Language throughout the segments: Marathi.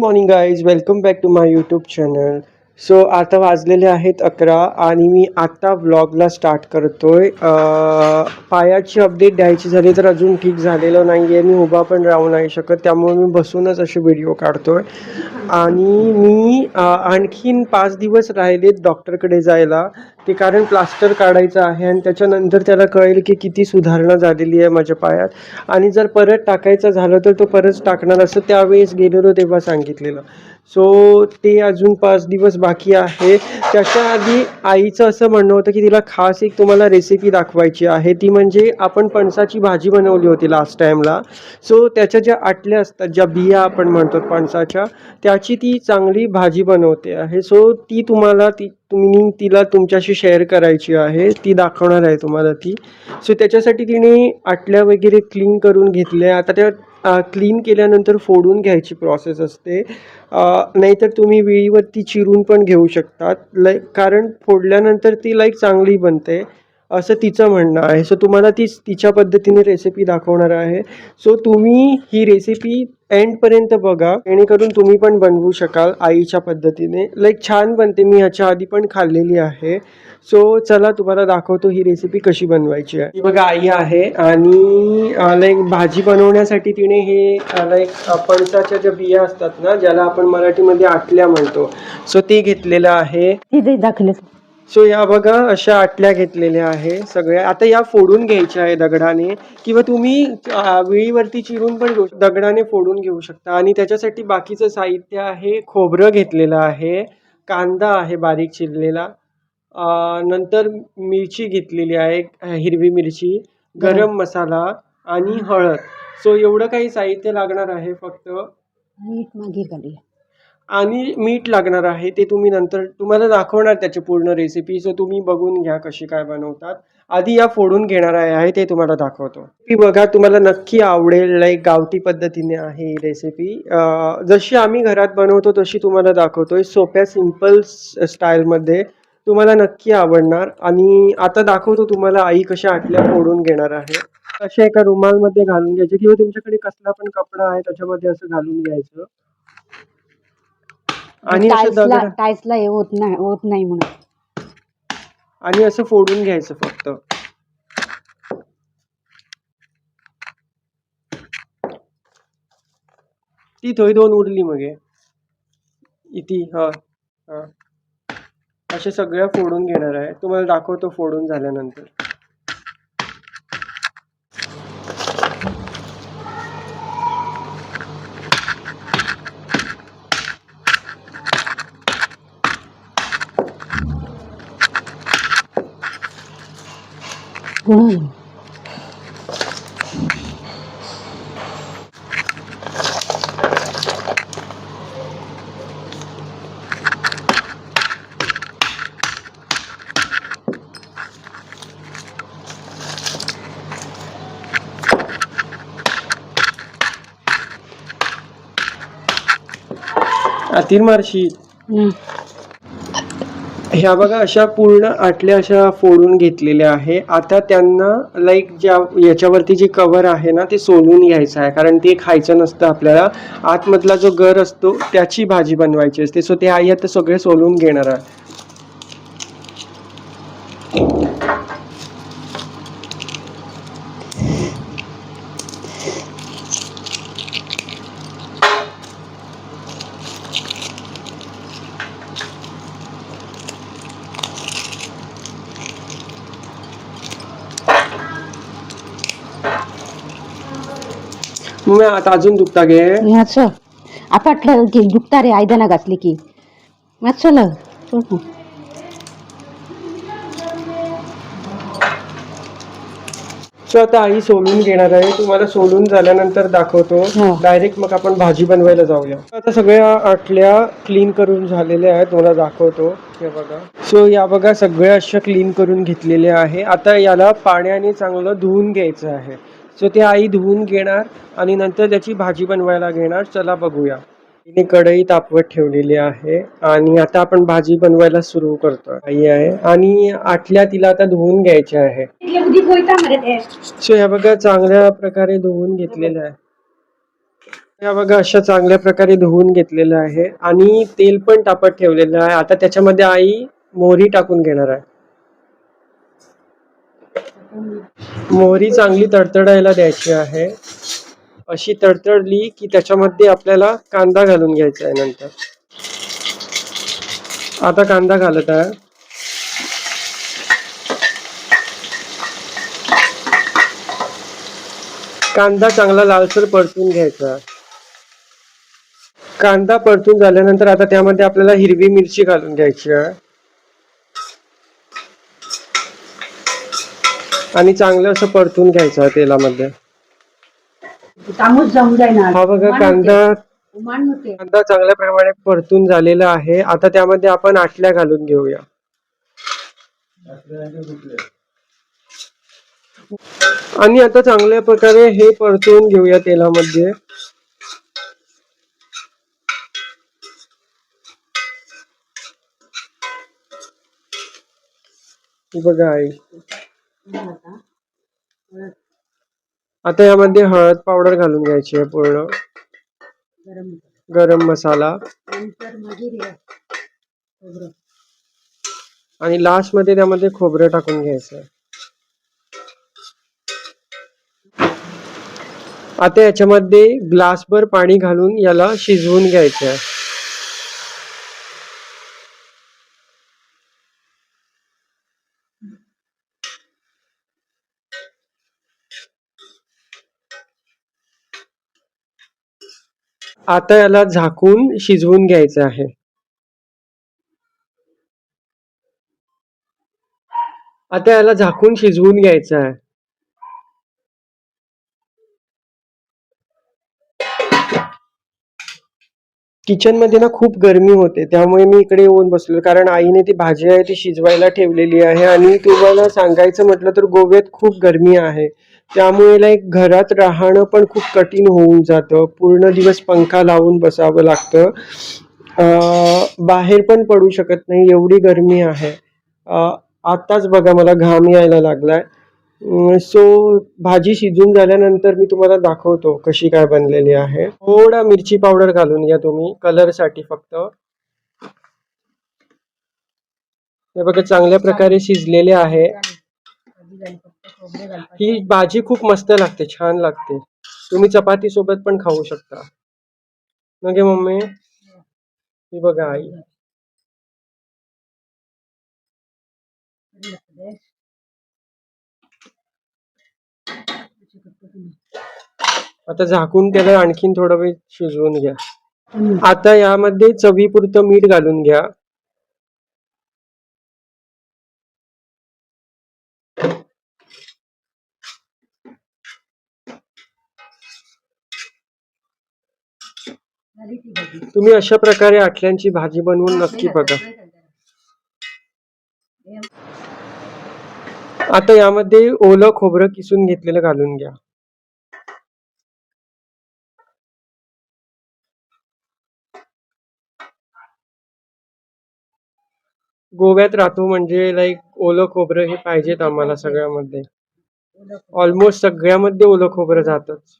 Morning guys, welcome back to my YouTube channel. So आता वाजलेले आहेत 11 आणि मी आत्ता व्लॉगला स्टार्ट करतोय. पायाची अपडेट द्यायची झाली तर अजून ठीक झालेलं नाही आहे. मी उभा पण राहू नाही शकत, त्यामुळे मी बसूनच असे व्हिडिओ काढतोय. आणि मी आणखीन 5 दिवस राहिलेत डॉक्टरकडे जायला. ते कारण प्लास्टर काढायचं आहे आणि त्याच्यानंतर त्याला कळेल की किती सुधारणा झालेली आहे माझ्या पायात. आणि जर परत टाकायचं झालं तर तो परत टाकणार, असं त्यावेळेस गेलेलो तेव्हा सांगितलेलं. सो ते अजून 5 दिवस बाकी आहे. त्याच्या आधी आईचं असं म्हणणं होतं की तिला खास एक तुम्हाला रेसिपी दाखवायची आहे. ती म्हणजे आपण पणसाची भाजी बनवली होती लास्ट टाईमला. सो त्याच्या ज्या आटल्या असतात, ज्या बिया आपण म्हणतो पणसाच्या, त्याची ती चांगली भाजी बनवते आहे. सो ती तुम्हाला तुम्ही तिला तुमच्याशी शेअर करायची आहे. ती दाखवणार आहे तुम्हाला ती. सो त्याच्यासाठी तिने आटल्या वगैरे क्लीन करून घेतल्या. आता त्या क्लीन केल्यानंतर फोडून घ्यायची प्रोसेस असते. नाहीतर तुम्ही वेळीवरती चिरून पण घेऊ शकतात. कारण फोडल्यानंतर ती चांगली बनते असं तिचं म्हणणं आहे. सो तुम्हाला तिच्या पद्धतीने रेसिपी दाखवणार आहे. सो तुम्ही ही रेसिपी एंडपर्यंत बघा, जेणेकरून तुम्ही पण बनवू शकाल आईच्या पद्धतीने. छान बनते, मी ह्याच्या आधी पण खाल्लेली आहे. सो चला तुम्हाला दाखवतो ही रेसिपी कशी बनवायची आहे. ही बघा आई आहे आणि भाजी बनवण्यासाठी तिने हे पणसाच्या ज्या बिया असतात ना, ज्याला आपण मराठीमध्ये आटल्या म्हणतो, सो ते घेतलेलं आहे. दाखवलं. सो या बघा अशा आटल्या घेतलेल्या आहे सगळ्या. आता या फोडून घ्यायच्या आहे दगडाने, किंवा तुम्ही वेळीवरती चिरून पण घेऊ, दगडाने फोडून घेऊ शकता. आणि त्याच्यासाठी बाकीचं साहित्य आहे. खोबरं घेतलेलं आहे, कांदा आहे बारीक चिरलेला, नंतर मिरची घेतलेली आहे, हिरवी मिरची, गरम मसाला आणि हळद. सो एवढं काही साहित्य लागणार आहे. फक्त मीठ मागे घालूया आणि मीठ लागणार आहे. ते तुम्ही नंतर तुम्हाला दाखवणार त्याची पूर्ण रेसिपी. सो तुम्ही बघून घ्या कशी काय बनवतात. आधी या फोडून घेणार आहे ते तुम्हाला दाखवतो. ती बघा, तुम्हाला नक्की आवडेल. गावठी पद्धतीने आहे ही रेसिपी. जशी आम्ही घरात बनवतो तशी तुम्हाला दाखवतोय, सोप्या सिंपल स्टाईलमध्ये. तुम्हाला नक्की आवडणार. आणि आता दाखवतो तुम्हाला आई कशा आटल्या फोडून घेणार आहे. अशा एका रुमालमध्ये घालून घ्यायचे, किंवा तुमच्याकडे कसला पण कपडा आहे त्याच्यामध्ये असं घालून घ्यायचं. आणि टाईल्सला हे होत नाही म्हणून. आणि असं फोडून घ्यायचं फक्त. ती थोडी दोन उरली मग इथे. हा हा अशा सगळ्या फोडून घेणार आहे. तुम्हाला दाखवतो फोडून झाल्यानंतर. आतील मारशी. ह्या बघा अशा पूर्ण आटल्या अशा फोडून घेतलेल्या आहे. आता त्यांना ज्या याच्यावरती जे कवर आहे ना, ते सोलून घ्यायचं आहे. कारण ते खायचं नसतं आपल्याला. आतमधला जो गर असतो त्याची भाजी बनवायची असते. सो ते आई आता सगळे सोलून घेणार आहे. मग आता अजून दुखता गे आपटलं की दुखता रे. आयदाना घातली की चल. सो आता आई सोलून घेणार आहे. तुम्हाला सोलून झाल्यानंतर दाखवतो डायरेक्ट. मग आपण भाजी बनवायला जाऊया. आता सगळ्या आटल्या क्लीन करून झालेल्या आहेत, तुम्हाला दाखवतो. हे बघा. सो या बघा सगळ्या अशा क्लीन करून घेतलेल्या आहे. आता याला पाण्याने चांगलं धुवून घ्यायचं आहे. सो ते आई धुवून घेणार आणि नंतर त्याची भाजी बनवायला घेणार. चला बघूया. तिने कढई तापवत ठेवलेली आहे आणि आता आपण भाजी बनवायला सुरू करतो. आई आहे आणि आटल्या तिला आता धुवून घ्यायच्या आहे. सो ह्या बघा चांगल्या प्रकारे धुवून घेतलेलं आहे. या बघा अशा चांगल्या प्रकारे धुवून घेतलेलं आहे आणि तेल पण तापत ठेवलेलं आहे. आता त्याच्यामध्ये आई मोहरी टाकून घेणार आहे. मोहरी चांगली तडतडायला द्यायची आहे. अशी तडतडली की त्याच्यामध्ये आपल्याला कांदा घालून घ्यायचा आहे. नंतर आता कांदा घालत आहे. कांदा चांगला लालसर परतून घ्यायचा. कांदा परतून झाल्यानंतर आता त्यामध्ये आपल्याला हिरवी मिरची घालून घ्यायची आहे आणि चांगलं असं परतून घ्यायचं तेलामध्ये. हा बघा कांदा चांगल्या प्रमाणे परतून झालेला आहे. आता त्यामध्ये आपण आटल्या घालून घेऊया. आणि आता चांगल्या प्रकारे हे परतून घेऊया तेलामध्ये. बघा आई आता यामध्ये हळद पावडर घालून घ्यायची आहे पूर्ण. गरम मसाला आणि लास्ट मध्ये त्यामध्ये खोबरं टाकून घ्यायचं. आता याच्यामध्ये ग्लासभर पाणी घालून याला शिजवून घ्यायचं आहे. आता याला झाकून शिजवून घ्यायचं आहे. आता याला झाकून शिजवून घ्यायचं आहे. किचन मध्ये ना खूप गरमी होते, त्यामुळे मी इकडे येऊन बसलो. कारण आईने ती भाजी आहे ती शिजवायला ठेवलेली आहे. आणि तुम्हाला सांगायचं म्हटलं तर गोव्यात खूप गरमी आहे, त्यामुळे लाईक घरात राहणं पण खूप कठीण होऊन जातं. पूर्ण दिवस पंखा लावून बसावं लागतं. बाहेर पण पडू शकत नाही, एवढी गरमी आहे. आताच बघा मला घाम यायला लागलाय. सो भाजी शिजून झाल्यानंतर मी तुम्हाला दाखवतो कशी काय बनलेली आहे. थोडा मिरची पावडर घालून घ्या तुम्ही कलर साठी फक्त. हे बघा चांगल्या प्रकारे शिजलेले आहे. ही भाजी खूप मस्त लागते, छान लागते. तुम्ही चपाती सोबत पण खाऊ शकता. नगे मम्मी, ही बघा आई. आता झाकून त्याला आणखीन थोडा वेळ शिजवून घ्या. आता यामध्ये चवीपुरतं मीठ घालून घ्या. तुम्ही अशा प्रकारे आटल्यांची भाजी बनवून नक्की बघा. आता यामध्ये ओलं खोबरं किसून घेतलेलं घालून घ्या. गोव्यात राहतो म्हणजे लाईक ओलं खोबरं हे पाहिजेत आम्हाला सगळ्यामध्ये. ऑलमोस्ट सगळ्यामध्ये ओलं खोबरं जातच.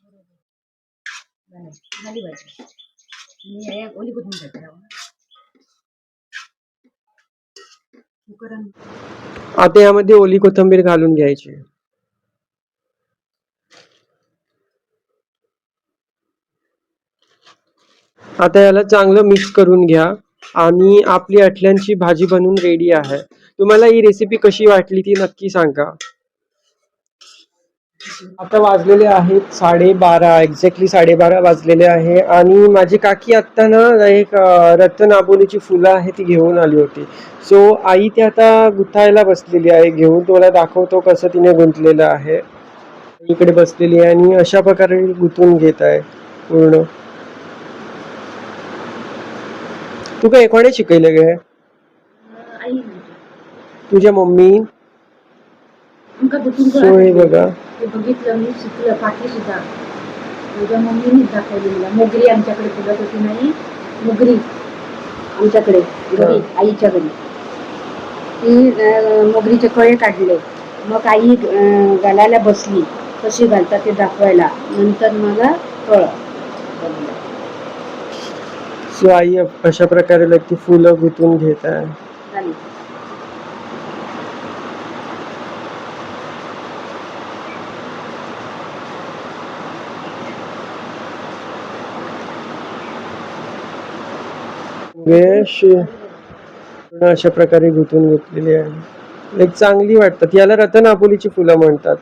आता यामध्ये ओली कोथिंबीर घालून घ्यायची. आता याला चांगलं मिक्स करून घ्या आणि आपली आटल्यांची भाजी बनवून रेडी आहे. तुम्हाला ही रेसिपी कशी वाटली ती नक्की सांगा. आता वाजलेले आहेत 12:30, एक्झॅक्टली 12:30 वाजलेले आहे. आणि माझी काकी आत्ता ना एक रतन आबोलीची फुलं आहे ती घेऊन आली होती. सो आई ती आता गुंथायला बसलेली आहे घेऊन. तुम्हाला दाखवतो कसं तिने गुंतलेलं आहे. इकडे बसलेली आहे आणि अशा प्रकारे गुंतून घेत आहे पूर्ण. तू काय कोणी शिकवलं गे? तुझ्या मम्मी. सो हे बघा बघितलं मी, शिकलं पाठी सुद्धा. तुझ्या मम्मीने दाखवली मला. मोगरी आमच्याकडे फुलत होती नाही, मोगरी आमच्याकडे घरी आईच्या घरी. ती मोगरीचे कळे काढले, मग आई घालायला बसली. कशी घालतात ते दाखवायला. नंतर मला कळलं. झालेलं आहे. सो आई अशा प्रकारे लाईक ती फुलं गुंतून घेत आहे. झाली. पूर्ण अशा प्रकारे गुंतून घेतलेली आहे. लाईक चांगली वाटतात. याला रतन आबोलीची फुलं म्हणतात.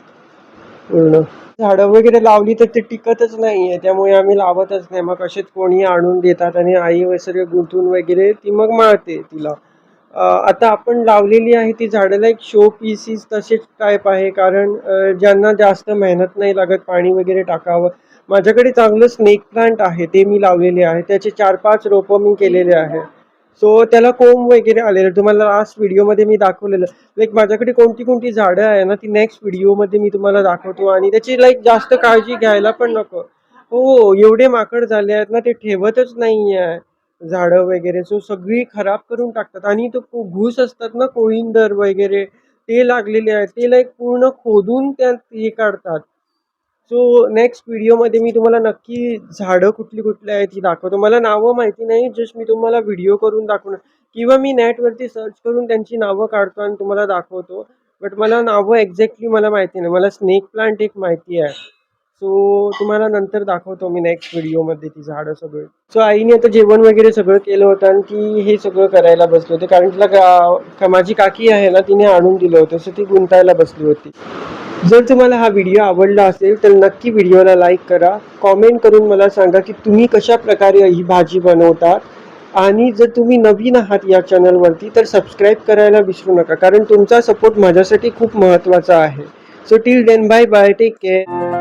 पूर्ण झाडं वगैरे लावली तर ते टिकतच नाहीये, त्यामुळे आम्ही लावतच नाही. मग असेच कोणी आणून देतात आणि आई वगैरे गुंतून वगैरे ती मग माळते तिला. आता आपण लावलेली आहे ती झाडं लाईक शो पीसीस तसेच टाईप आहे, कारण ज्यांना जास्त मेहनत नाही लागत पाणी वगैरे टाकावं. माझ्याकडे चांगलं स्नेक प्लांट आहे, ते मी लावलेले आहे. त्याचे 4-5 रोपं मी केलेले आहे. सो त्याला कोंब वगैरे आलेलं तुम्हाला लास्ट व्हिडिओमध्ये मी दाखवलेलं. लाईक माझ्याकडे कोणती कोणती झाडं आहे ना ती नेक्स्ट व्हिडिओमध्ये मी तुम्हाला दाखवतो. आणि त्याची लाईक जास्त काळजी घ्यायला पण नको. हो, एवढे माकड झाले आहेत ना, ते ठेवतच नाही आहे झाडं वगैरे. सो सगळी खराब करून टाकतात. आणि तो घूस असतात ना कोळिंदर वगैरे, ते लागलेले आहेत. ते लाईक पूर्ण खोदून त्यात हे काढतात. सो नेक्स्ट व्हिडिओमध्ये मी तुम्हाला नक्की झाडं कुठली कुठली आहेत ती दाखवतो. मला नावं माहिती नाही, जस्ट मी तुम्हाला व्हिडिओ करून दाखवणार किंवा मी नेटवरती सर्च करून त्यांची नावं काढतो आणि तुम्हाला दाखवतो. बट मला नावं एक्झॅक्टली मला माहिती नाही. मला स्नेक प्लांट एक माहिती आहे. सो तुम्हाला नंतर दाखवतो मी नेक्स्ट व्हिडिओमध्ये ती झाडं सगळी. सो आईने आता जेवण वगैरे सगळं केलं होतं आणि ती हे सगळं करायला बसली होती, कारण तिला माझी काकी आहे ना तिने आणून दिलं होतं. सो ती गुंतायला बसली होती. जर तुम्हाला हा व्हिडिओ आवडला असेल तर नक्की व्हिडिओला लाईक करा. कॉमेंट करून मला सांगा की तुम्ही कशा प्रकारे ही भाजी बनवतात. आणि जर तुम्ही नवीन आहात या चॅनलवरती तर सबस्क्राईब करायला विसरू नका, कारण तुमचा सपोर्ट माझ्यासाठी खूप महत्त्वाचा आहे. So till then bye bye, take care.